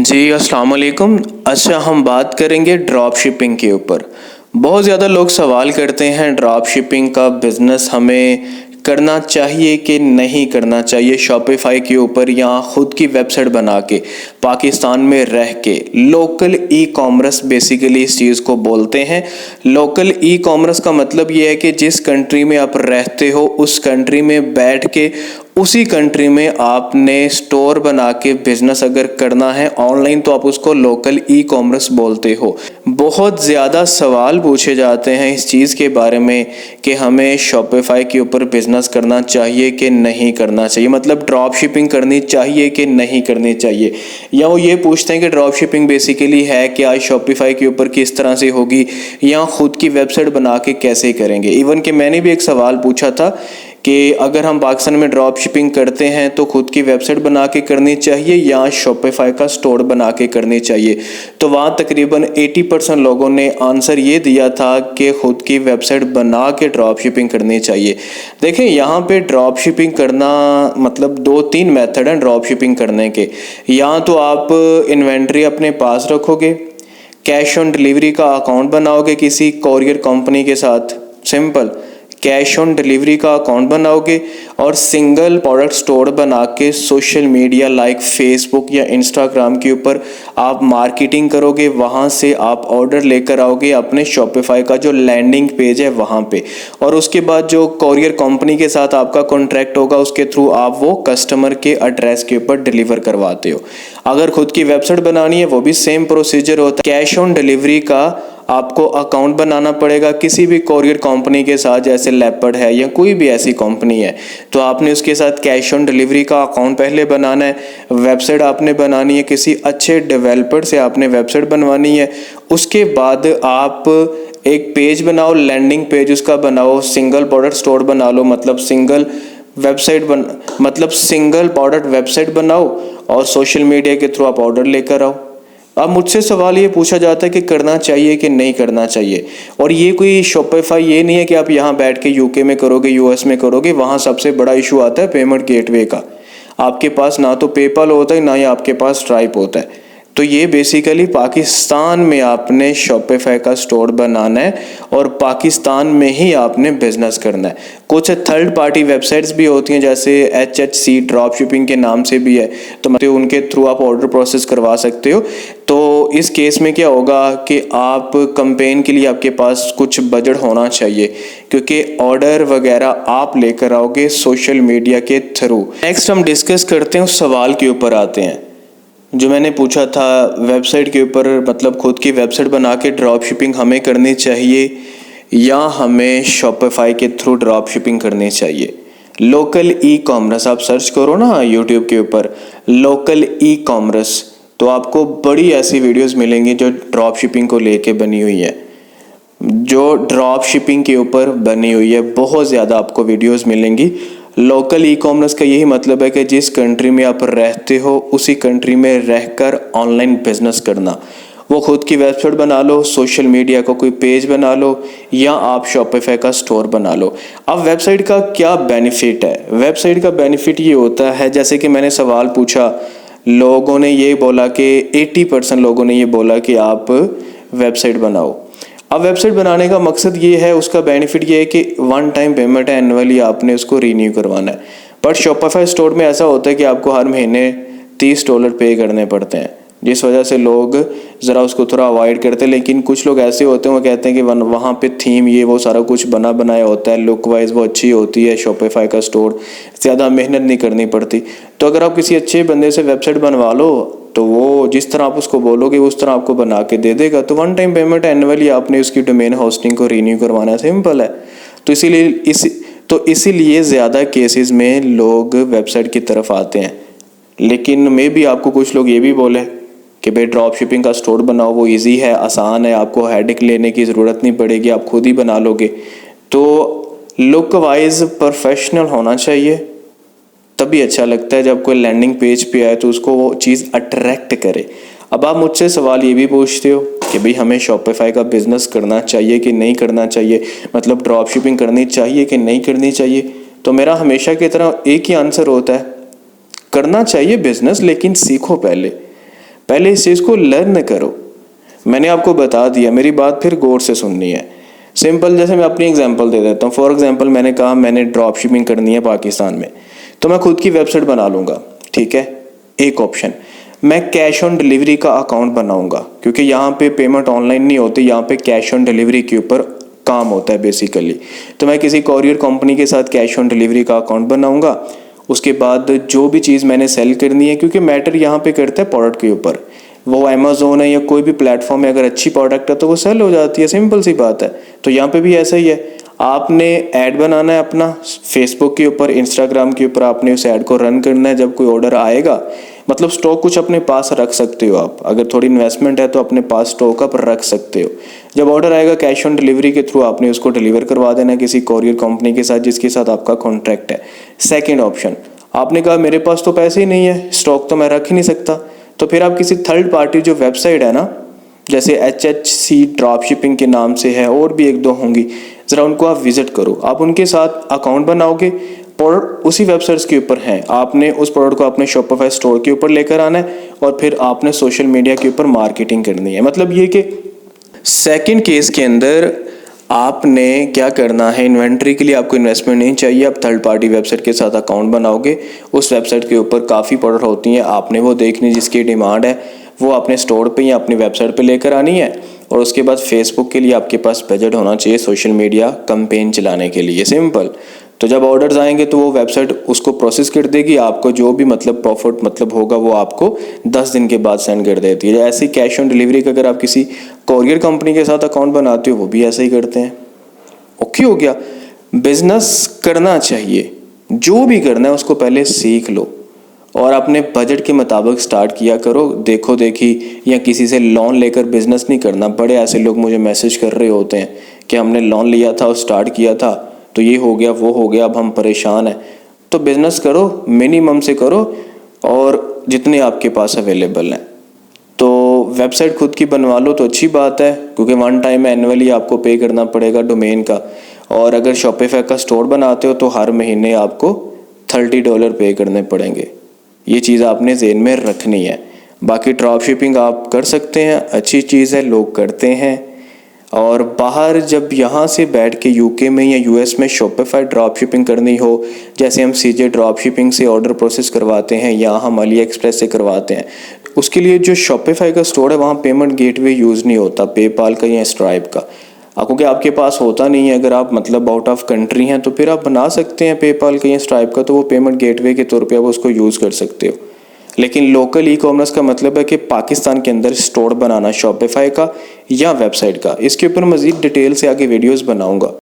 जी अस्सलाम वालेकुम। अच्छा, हम बात करेंगे ड्रॉप शिपिंग के ऊपर। बहुत ज़्यादा लोग सवाल करते हैं ड्रॉप शिपिंग का बिज़नेस हमें करना चाहिए कि नहीं करना चाहिए, शॉपिफाई के ऊपर या ख़ुद की वेबसाइट बना के पाकिस्तान में रह के। लोकल ई कॉमर्स बेसिकली इस चीज़ को बोलते हैं। लोकल ई कॉमर्स का मतलब ये है कि जिस कंट्री में आप रहते हो उस कंट्री में बैठ के उसी कंट्री में आपने स्टोर बना के बिजनेस अगर करना है ऑनलाइन तो आप उसको लोकल ई कॉमर्स बोलते हो। बहुत ज़्यादा सवाल पूछे जाते हैं इस चीज़ के बारे में कि हमें शॉपिफाई के ऊपर बिजनेस करना चाहिए कि नहीं करना चाहिए, मतलब ड्रॉप शिपिंग करनी चाहिए कि नहीं करनी चाहिए। या वो ये पूछते हैं कि ड्रॉप शिपिंग बेसिकली है क्या, शॉपिफाई के ऊपर किस तरह से होगी या ख़ुद की वेबसाइट बना के कैसे करेंगे। इवन कि मैंने भी एक सवाल पूछा था कि अगर हम पाकिस्तान में ड्रॉप शिपिंग करते हैं तो खुद की वेबसाइट बना के करनी चाहिए या शॉपिफाई का स्टोर बना के करनी चाहिए। तो वहाँ तकरीबन 80% लोगों ने आंसर ये दिया था कि खुद की वेबसाइट बना के ड्रॉप शिपिंग करनी चाहिए। देखें, यहाँ पे ड्रॉप शिपिंग करना मतलब 2-3 मेथड हैं ड्रॉप शिपिंग करने के। या तो आप इन्वेंट्री अपने पास रखोगे, कैश ऑन डिलीवरी का अकाउंट बनाओगे किसी कोरियर कंपनी के साथ, सिंपल कैश ऑन डिलीवरी का अकाउंट बनाओगे और सिंगल प्रोडक्ट स्टोर बना के सोशल मीडिया लाइक फेसबुक या इंस्टाग्राम के ऊपर आप मार्केटिंग करोगे। वहाँ से आप ऑर्डर लेकर आओगे अपने शॉपिफाई का जो लैंडिंग पेज है वहाँ पे, और उसके बाद जो कोरियर कंपनी के साथ आपका कॉन्ट्रैक्ट होगा उसके थ्रू आप वो कस्टमर के एड्रेस के ऊपर डिलीवर करवाते हो। अगर खुद की वेबसाइट बनानी है वो भी सेम प्रोसीजर होता है। कैश ऑन डिलीवरी का आपको अकाउंट बनाना पड़ेगा किसी भी कोरियर कंपनी के साथ, जैसे लेपर्ड है या कोई भी ऐसी कंपनी है, तो आपने उसके साथ कैश ऑन डिलीवरी का अकाउंट पहले बनाना है। वेबसाइट आपने बनानी है, किसी अच्छे डेवलपर से आपने वेबसाइट बनवानी है। उसके बाद आप एक पेज बनाओ, लैंडिंग पेज उसका बनाओ, सिंगल प्रोडक्ट स्टोर बना लो, मतलब सिंगल प्रोडक्ट वेबसाइट बनाओ और सोशल मीडिया के थ्रू आप ऑर्डर लेकर आओ। अब मुझसे सवाल ये पूछा जाता है कि करना चाहिए कि नहीं करना चाहिए, और ये कोई शॉपिफाई ये नहीं है कि आप यहाँ बैठ के यूके में करोगे, यूएस में करोगे। वहाँ सबसे बड़ा इशू आता है पेमेंट गेटवे का। आपके पास ना तो पेपल होता है ना ही आपके पास स्ट्राइप होता है। तो ये बेसिकली पाकिस्तान में आपने शॉपिफाई का स्टोर बनाना है और पाकिस्तान में ही आपने बिजनेस करना है। कुछ थर्ड पार्टी वेबसाइट्स भी होती हैं जैसे HHC ड्रॉप शिपिंग के नाम से भी है, तो मतलब उनके थ्रू आप ऑर्डर प्रोसेस करवा सकते हो। तो इस केस में क्या होगा कि आप कैंपेन के लिए आपके पास कुछ बजट होना चाहिए, क्योंकि ऑर्डर वगैरह आप लेकर आओगे सोशल मीडिया के थ्रू। नेक्स्ट हम डिस्कस करते हैं, उस सवाल के ऊपर आते हैं जो मैंने पूछा था वेबसाइट के ऊपर, मतलब खुद की वेबसाइट बना के ड्रॉप शिपिंग हमें करनी चाहिए या हमें शॉपिफाई के थ्रू ड्रॉप शिपिंग करनी चाहिए। लोकल ई कॉमर्स आप सर्च करो ना यूट्यूब के ऊपर, लोकल ई कॉमर्स, तो आपको बड़ी ऐसी वीडियोस मिलेंगी जो ड्रॉप शिपिंग को लेके बनी हुई है। जो ड्रॉप शिपिंग के ऊपर बनी हुई है बहुत ज़्यादा आपको वीडियोस मिलेंगी। लोकल ई कॉमर्स का यही मतलब है कि जिस कंट्री में आप रहते हो उसी कंट्री में रहकर ऑनलाइन बिजनेस करना। वो खुद की वेबसाइट बना लो, सोशल मीडिया का कोई पेज बना लो या आप शॉपिफाई का स्टोर बना लो। अब वेबसाइट का क्या बेनिफिट है? वेबसाइट का बेनिफिट ये होता है, जैसे कि मैंने सवाल पूछा, लोगों ने ये बोला कि 80% लोगों ने ये बोला कि आप वेबसाइट बनाओ। अब वेबसाइट बनाने का मकसद ये है, उसका बेनिफिट ये है कि 1 टाइम पेमेंट है, एनुअली आपने उसको रीन्यू करवाना है। बट शॉपिफाई स्टोर में ऐसा होता है कि आपको हर महीने $30 पे करने पड़ते हैं, जिस वजह से लोग ज़रा उसको थोड़ा अवॉइड करते हैं। लेकिन कुछ लोग ऐसे होते हैं वो कहते हैं कि वहाँ पे थीम ये वो सारा कुछ बना बनाया होता है, लुक वाइज वो अच्छी होती है, शॉपिफाई का स्टोर ज़्यादा मेहनत नहीं करनी पड़ती। तो अगर आप किसी अच्छे बंदे से वेबसाइट बनवा लो तो वो जिस तरह आप उसको बोलोगे उस तरह आपको बना के दे देगा। तो 1 टाइम पेमेंट एनुअली आपने उसकी डोमेन होस्टिंग को रीन्यू करवाना है, सिंपल है। तो इसीलिए ज़्यादा केसेस में लोग वेबसाइट की तरफ आते हैं। लेकिन मे भी आपको कुछ लोग ये भी बोले कि भाई ड्रॉप शिपिंग का स्टोर बनाओ, वो इजी है, आसान है, आपको हेडेक लेने की ज़रूरत नहीं पड़ेगी, आप खुद ही बना लोगे। तो लुक वाइज प्रोफेशनल होना चाहिए, तभी अच्छा लगता है। जब कोई लैंडिंग पेज पे आए तो उसको वो चीज़ अट्रैक्ट करे। अब आप मुझसे सवाल ये भी पूछते हो कि भाई हमें शॉपिफाई का बिज़नेस करना चाहिए कि नहीं करना चाहिए, मतलब ड्रॉप शिपिंग करनी चाहिए कि नहीं करनी चाहिए। तो मेरा हमेशा की तरह एक ही आंसर होता है, करना चाहिए बिज़नेस, लेकिन सीखो पहले इस चीज़ को लर्न करो। मैंने आपको बता दिया, मेरी बात फिर गौर से सुननी है। सिंपल, जैसे मैं अपनी एग्जांपल दे देता हूँ। फॉर एग्जांपल मैंने कहा मैंने ड्रॉप शिपिंग करनी है पाकिस्तान में, तो मैं खुद की वेबसाइट बना लूँगा, ठीक है। एक ऑप्शन, मैं कैश ऑन डिलीवरी का अकाउंट बनाऊँगा, क्योंकि यहाँ पे पेमेंट ऑनलाइन नहीं होती, यहाँ पे कैश ऑन डिलीवरी के ऊपर काम होता है बेसिकली। तो मैं किसी कॉरियर कंपनी के साथ कैश ऑन डिलीवरी का अकाउंट बनाऊँगा। उसके बाद जो भी चीज़ मैंने सेल करनी है, क्योंकि मैटर यहाँ पे करता है प्रोडक्ट के ऊपर, वो अमेज़ोन है या कोई भी प्लेटफॉर्म है, अगर अच्छी प्रोडक्ट है तो वो सेल हो जाती है, सिंपल सी बात है। तो यहाँ पे भी ऐसा ही है, आपने ऐड बनाना है अपना फेसबुक के ऊपर, इंस्टाग्राम के ऊपर, आपने उस ऐड को रन करना है। जब कोई ऑर्डर आएगा, मतलब स्टॉक कुछ अपने पास रख सकते हो आप, अगर थोड़ी इन्वेस्टमेंट है तो अपने पास स्टॉक आप रख सकते हो। जब ऑर्डर आएगा कैश ऑन डिलीवरी के थ्रू आपने उसको डिलीवर करवा देना किसी कॉरियर कंपनी के साथ जिसके साथ आपका कॉन्ट्रैक्ट है। सेकेंड ऑप्शन, आपने कहा मेरे पास तो पैसे ही नहीं है, स्टॉक तो मैं रख ही नहीं सकता, तो फिर आप किसी थर्ड पार्टी जो वेबसाइट है ना, जैसे HHC ड्रॉप शिपिंग के नाम से है, और भी एक दो होंगी, ज़रा उनको आप विजिट करो। आप उनके साथ अकाउंट बनाओगे, प्रोडक्ट उसी वेबसाइट्स के ऊपर हैं, आपने उस प्रोडक्ट को अपने शॉपिफाई स्टोर के ऊपर लेकर आना है और फिर आपने सोशल मीडिया के ऊपर मार्केटिंग करनी है। मतलब ये कि सेकंड केस के अंदर आपने क्या करना है, इन्वेंट्री के लिए आपको इन्वेस्टमेंट नहीं चाहिए, आप थर्ड पार्टी वेबसाइट के साथ अकाउंट बनाओगे, उस वेबसाइट के ऊपर काफ़ी प्रोडक्ट होती हैं, आपने वो देखनी जिसकी डिमांड है, वो अपने स्टोर पे या अपनी वेबसाइट पे लेकर आनी है। और उसके बाद फेसबुक के लिए आपके पास बजट होना चाहिए सोशल मीडिया कैंपेन चलाने के लिए, सिंपल। तो जब ऑर्डर्स आएंगे तो वो वेबसाइट उसको प्रोसेस कर देगी, आपको जो भी मतलब प्रॉफिट मतलब होगा वो आपको 10 दिन के बाद सेंड कर देती है। ऐसे ही कैश ऑन डिलीवरी का अगर आप किसी कॉरियर कंपनी के साथ अकाउंट बनाते हो, वो भी ऐसे ही करते हैं। ओके हो गया। बिजनेस करना चाहिए, जो भी करना है उसको पहले सीख लो और अपने बजट के मुताबिक स्टार्ट किया करो। देखो देखी या किसी से लोन लेकर बिजनेस नहीं करना। बड़े ऐसे लोग मुझे मैसेज कर रहे होते हैं कि हमने लोन लिया था और स्टार्ट किया था तो ये हो गया वो हो गया, अब हम परेशान हैं। तो बिजनेस करो, मिनिमम से करो और जितने आपके पास अवेलेबल हैं। तो वेबसाइट खुद की बनवा लो तो अच्छी बात है, क्योंकि वन टाइम एनुअली आपको पे करना पड़ेगा डोमेन का। और अगर शॉपिफाई का स्टोर बनाते हो तो हर महीने आपको $30 पे करने पड़ेंगे। ये चीज़ आपने ज़हन में रखनी है। बाकी ड्रॉप शिपिंग आप कर सकते हैं, अच्छी चीज़ है, लोग करते हैं। और बाहर जब यहाँ से बैठ के यूके में या यूएस में शॉपिफाई ड्रॉप शिपिंग करनी हो, जैसे हम सीजे ड्रॉप शिपिंग से ऑर्डर प्रोसेस करवाते हैं या हम अली एक्सप्रेस से करवाते हैं, उसके लिए जो शॉपिफाई का स्टोर है वहाँ पेमेंट गेटवे यूज़ नहीं होता, पेपाल का या स्ट्राइप का। क्योंकि आपके पास होता नहीं है, अगर आप मतलब आउट ऑफ कंट्री हैं तो फिर आप बना सकते हैं पेपाल का या स्ट्राइप का, तो वो पेमेंट गेटवे के तौर पे आप उसको यूज़ कर सकते हो। लेकिन लोकल ई कॉमर्स का मतलब है कि पाकिस्तान के अंदर स्टोर बनाना शॉपिफाई का या वेबसाइट का। इसके ऊपर मज़ीद डिटेल से आगे वीडियोस बनाऊंगा।